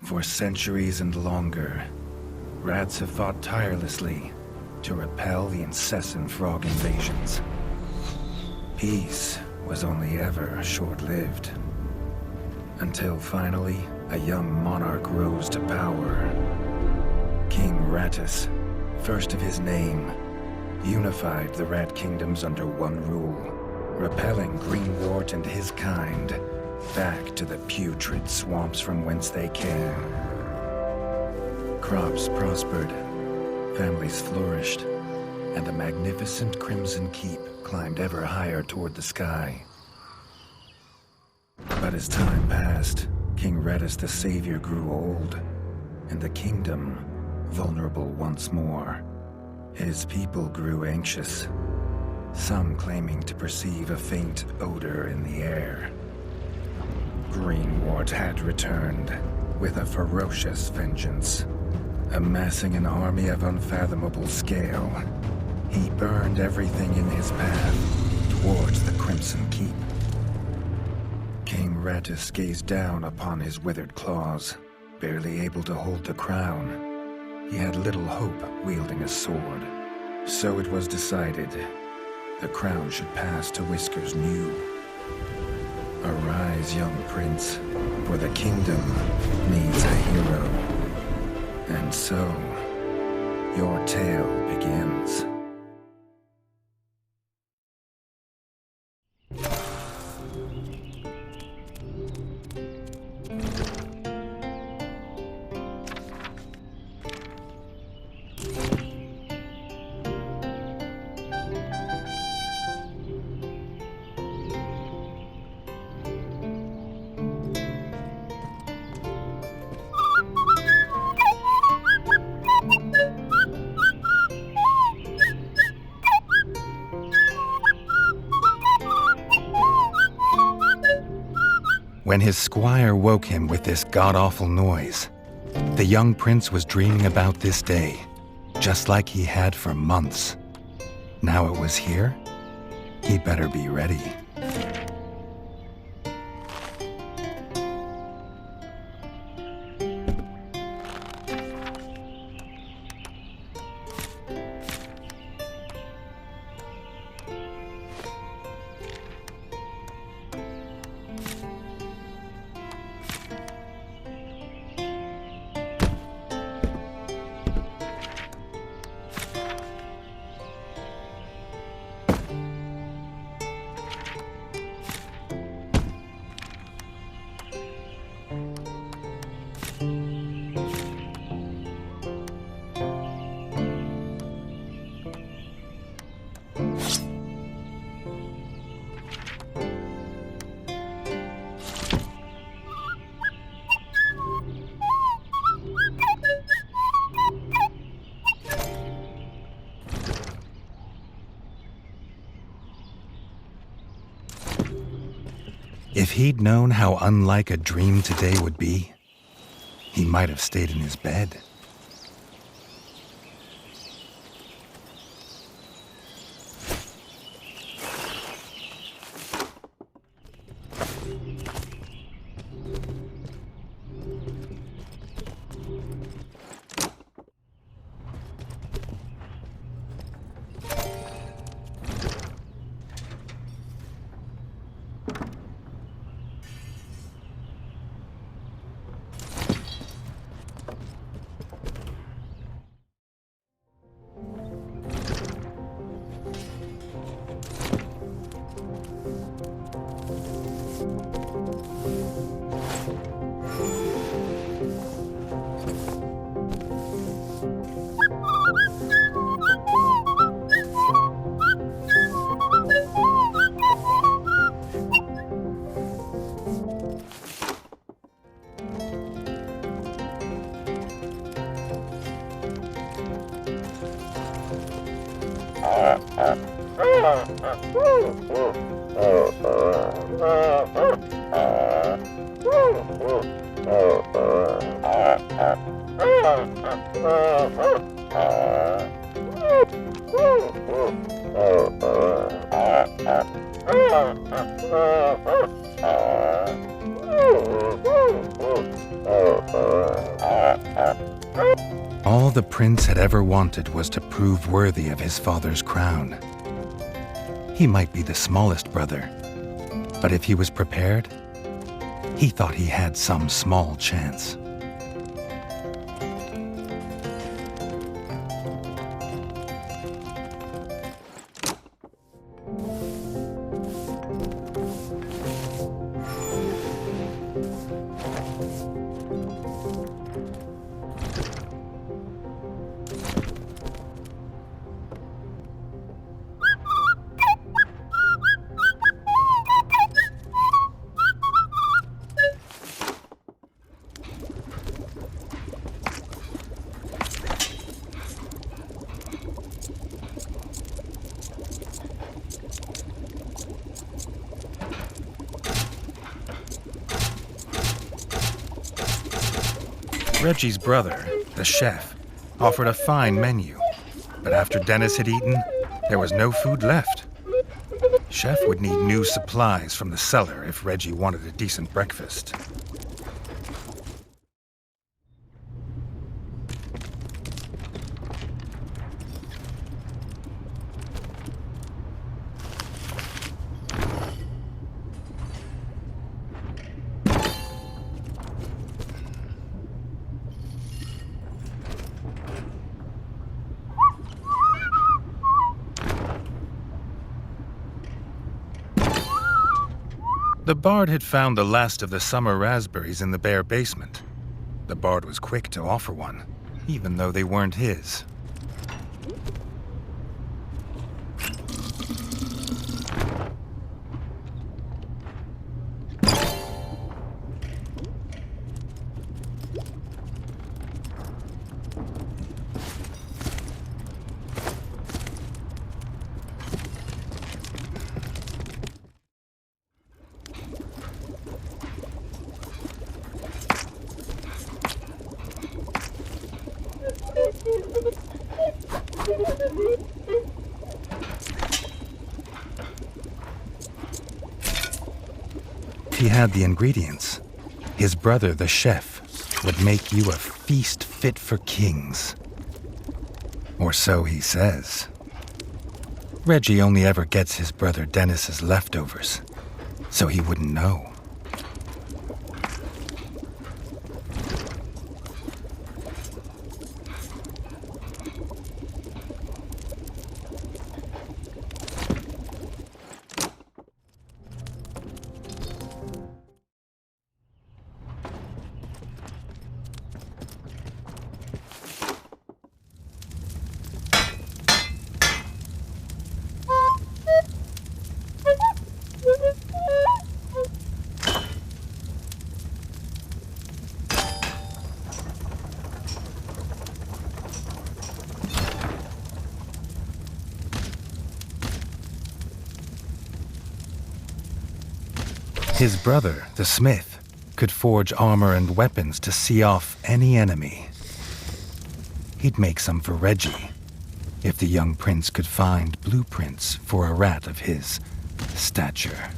For centuries and longer, rats have fought tirelessly to repel the incessant frog invasions. Peace was only ever short-lived, until finally a young monarch rose to power. King Rattus, first of his name, unified the rat kingdoms under one rule, repelling Greenwort and his kind back to the putrid swamps from whence they came. Crops prospered, families flourished, and the magnificent Crimson Keep climbed ever higher toward the sky. But as time passed, King Rattus the Savior grew old, and the kingdom vulnerable once more. His people grew anxious, some claiming to perceive a faint odor in the air. Greenwort had returned with a ferocious vengeance. Amassing an army of unfathomable scale, he burned everything in his path towards the Crimson Keep. King Rattus gazed down upon his withered claws, barely able to hold the crown. He had little hope wielding a sword. So it was decided the crown should pass to Whiskers New. Arise, young prince, for the kingdom needs a hero. And so, your tale begins. When his squire woke him with this god-awful noise, the young prince was dreaming about this day, just like he had for months. Now it was here, he'd better be ready. If he'd known how unlike a dream today would be, he might have stayed in his bed. the prince had ever wanted was to prove worthy of his father's crown. He might be the smallest brother, but if he was prepared, he thought he had some small chance. Reggie's brother, the chef, offered a fine menu, but after Dennis had eaten, there was no food left. Chef would need new supplies from the cellar if Reggie wanted a decent breakfast. The Bard had found the last of the summer raspberries in the bare basement. The Bard was quick to offer one, even though they weren't his. If he had the ingredients, his brother, the chef, would make you a feast fit for kings. Or so he says. Reggie only ever gets his brother Dennis's leftovers, so he wouldn't know. His brother, the smith, could forge armor and weapons to see off any enemy. He'd make some for Reggie, if the young prince could find blueprints for a rat of his stature.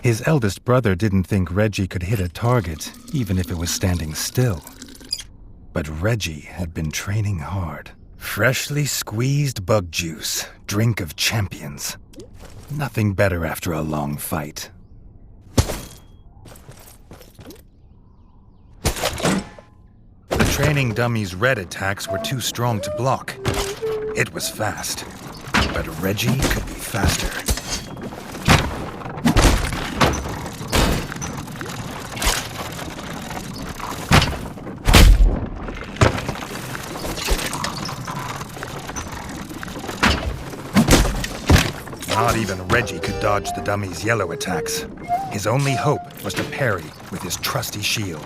His eldest brother didn't think Reggie could hit a target, even if it was standing still. But Reggie had been training hard. Freshly squeezed bug juice, drink of champions. Nothing better after a long fight. The training dummy's red attacks were too strong to block. It was fast, but Reggie could be faster. Not even Reggie could dodge the dummy's yellow attacks. His only hope was to parry with his trusty shield.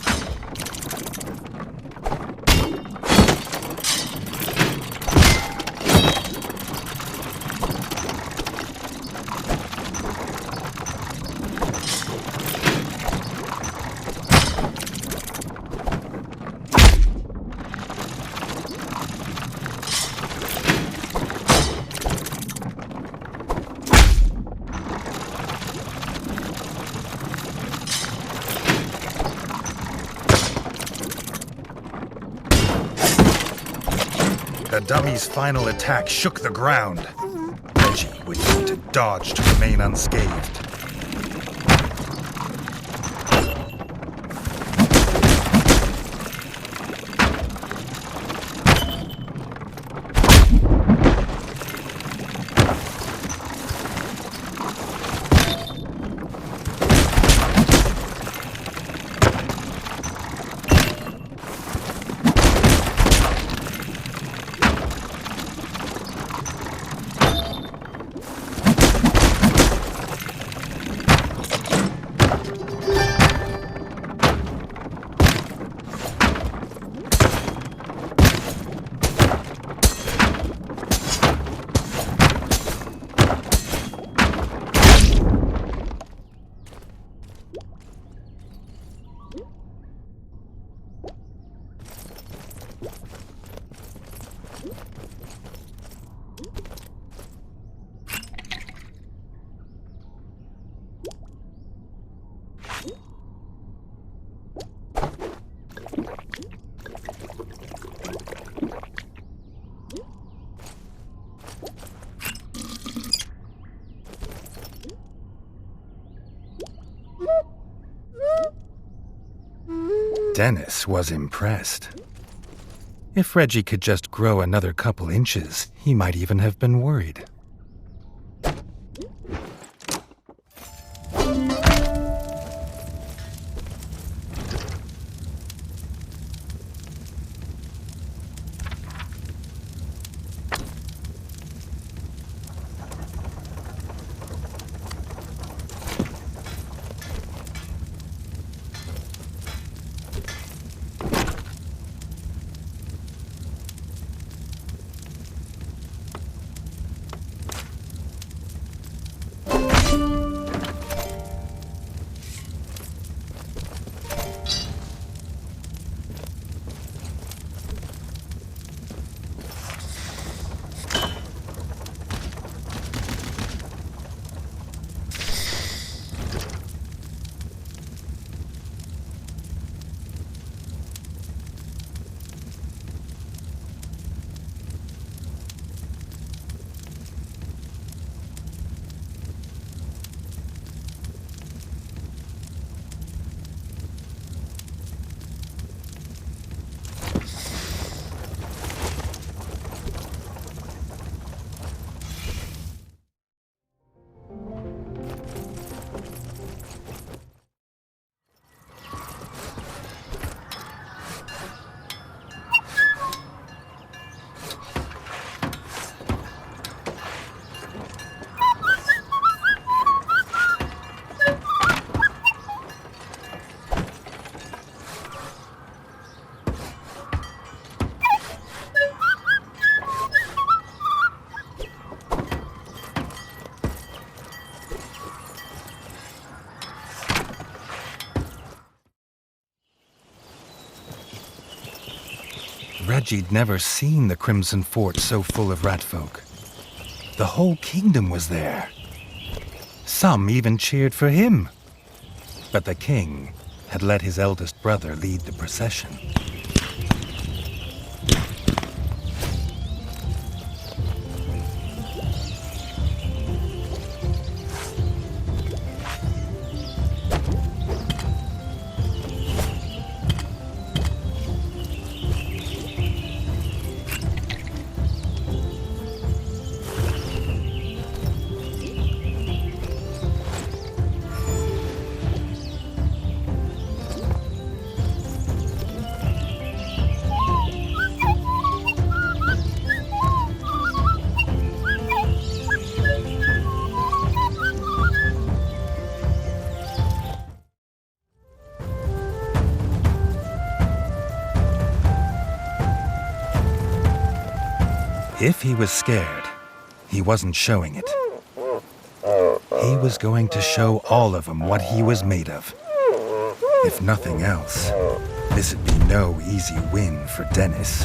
The dummy's final attack shook the ground. Reggie would need to dodge to remain unscathed. Dennis was impressed. If Reggie could just grow another couple inches, he might even have been worried. Reggie'd never seen the Crimson Fort so full of ratfolk. The whole kingdom was there. Some even cheered for him, But the king had let his eldest brother lead the procession. If he was scared, he wasn't showing it. He was going to show all of them what he was made of. If nothing else, this'd be no easy win for Dennis.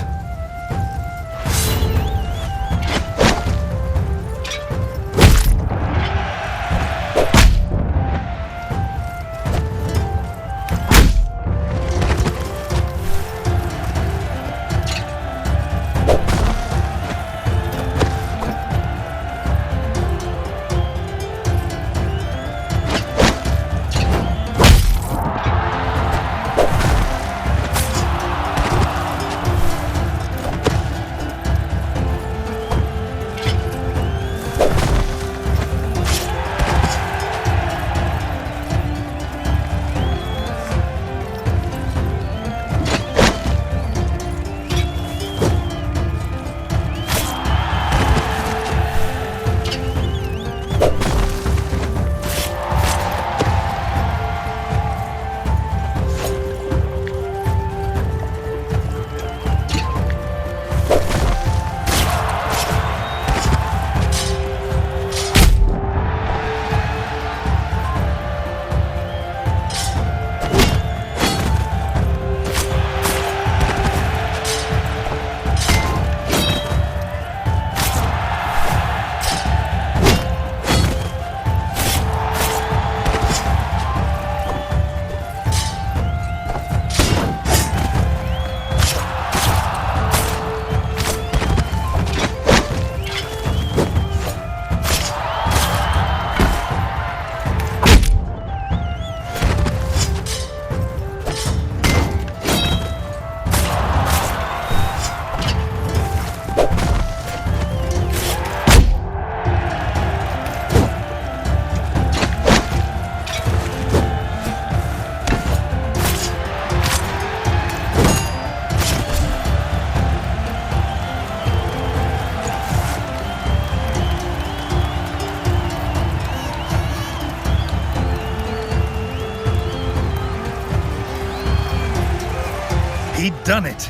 He'd done it.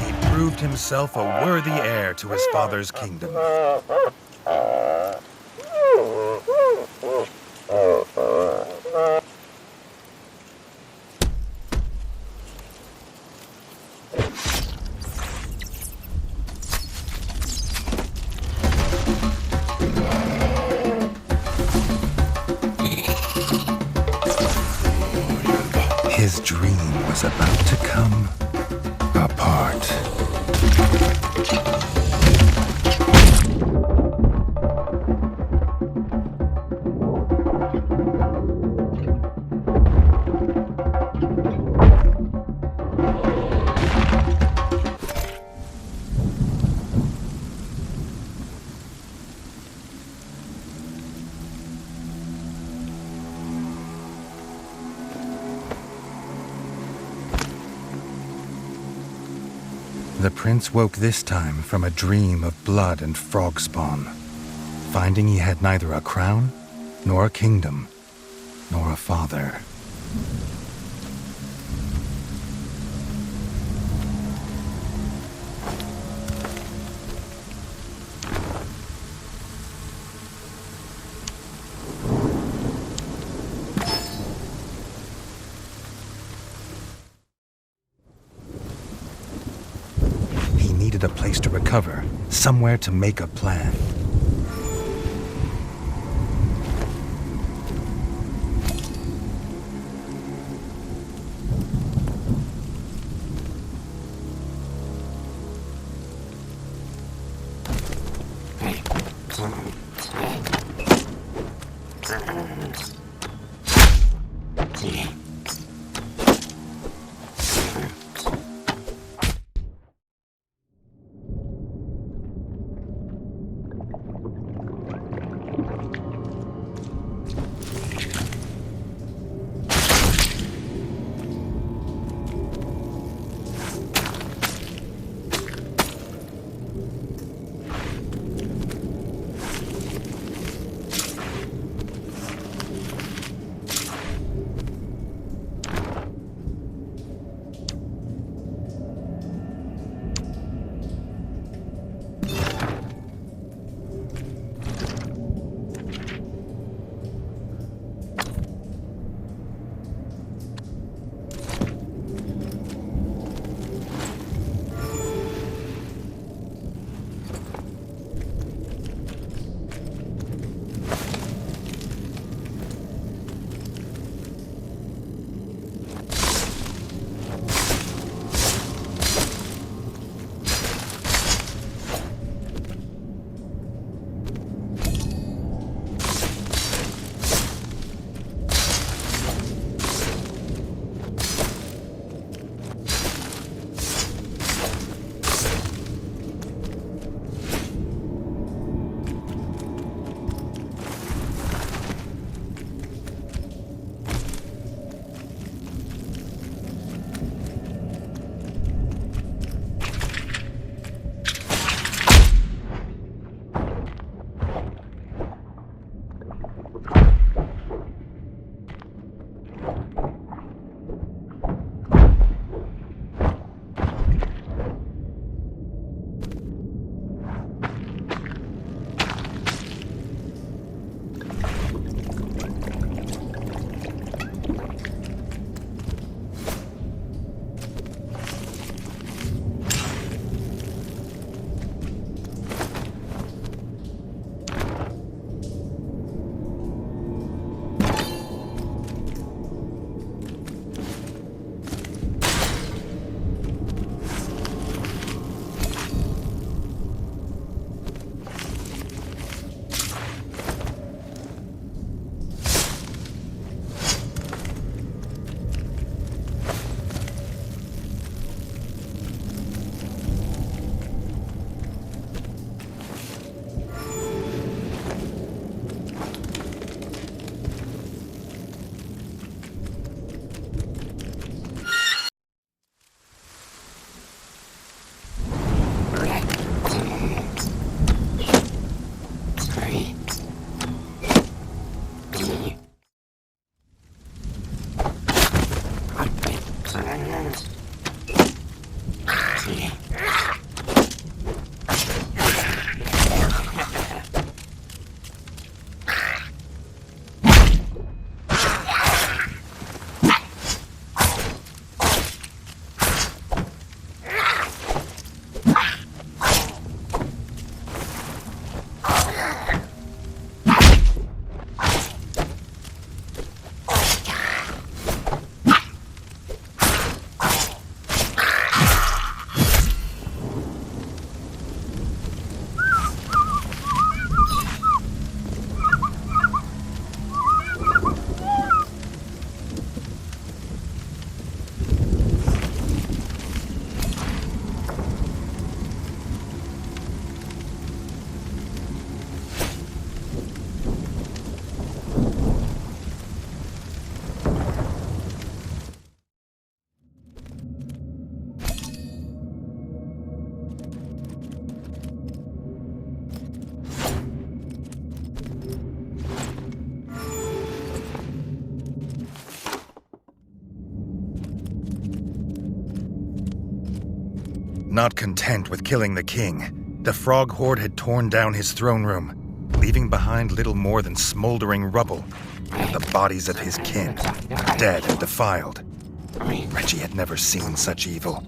He'd proved himself a worthy heir to his father's kingdom. His dream was about to come apart. The prince woke this time from a dream of blood and frog spawn, finding he had neither a crown, nor a kingdom, nor a father. A place to recover, somewhere to make a plan. Not content with killing the king, the Frog Horde had torn down his throne room, leaving behind little more than smoldering rubble and the bodies of his kin, dead and defiled. Reggie had never seen such evil,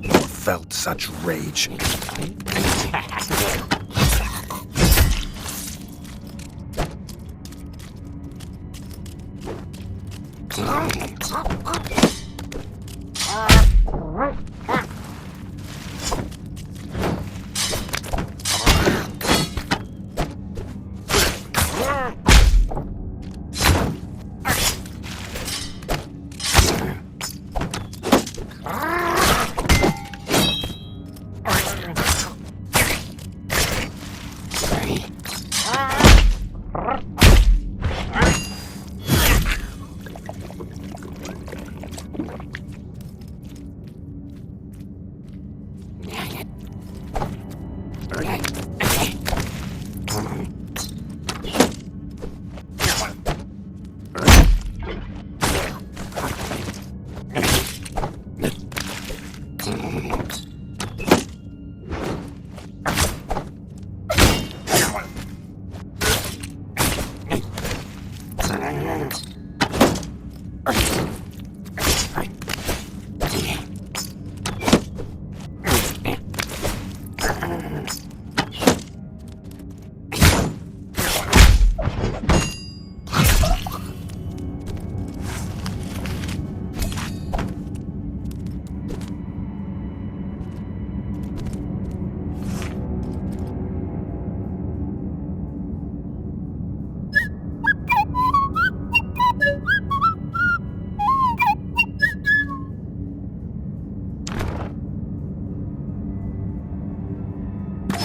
nor felt such rage.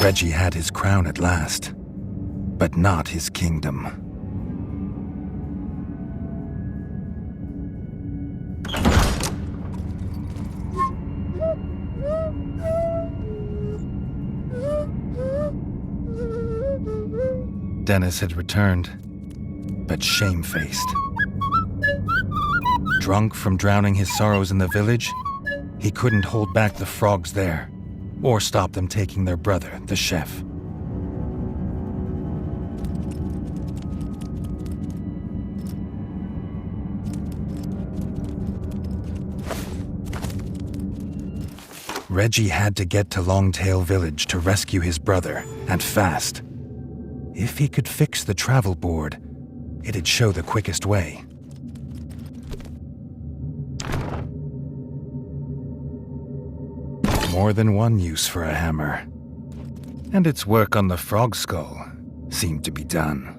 Reggie had his crown at last, but not his kingdom. Dennis had returned, but shamefaced. Drunk from drowning his sorrows in the village, he couldn't hold back the frogs there, or stop them taking their brother, the chef. Reggie had to get to Longtail Village to rescue his brother, and fast. If he could fix the travel board, it'd show the quickest way. More than one use for a hammer, and its work on the frog skull seemed to be done.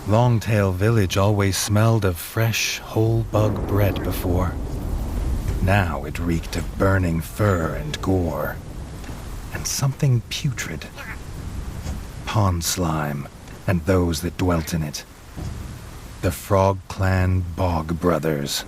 Longtail Village always smelled of fresh, whole bug bread before. Now it reeked of burning fur and gore, and something putrid. Pond slime, and those that dwelt in it. The Frog Clan Bog Brothers.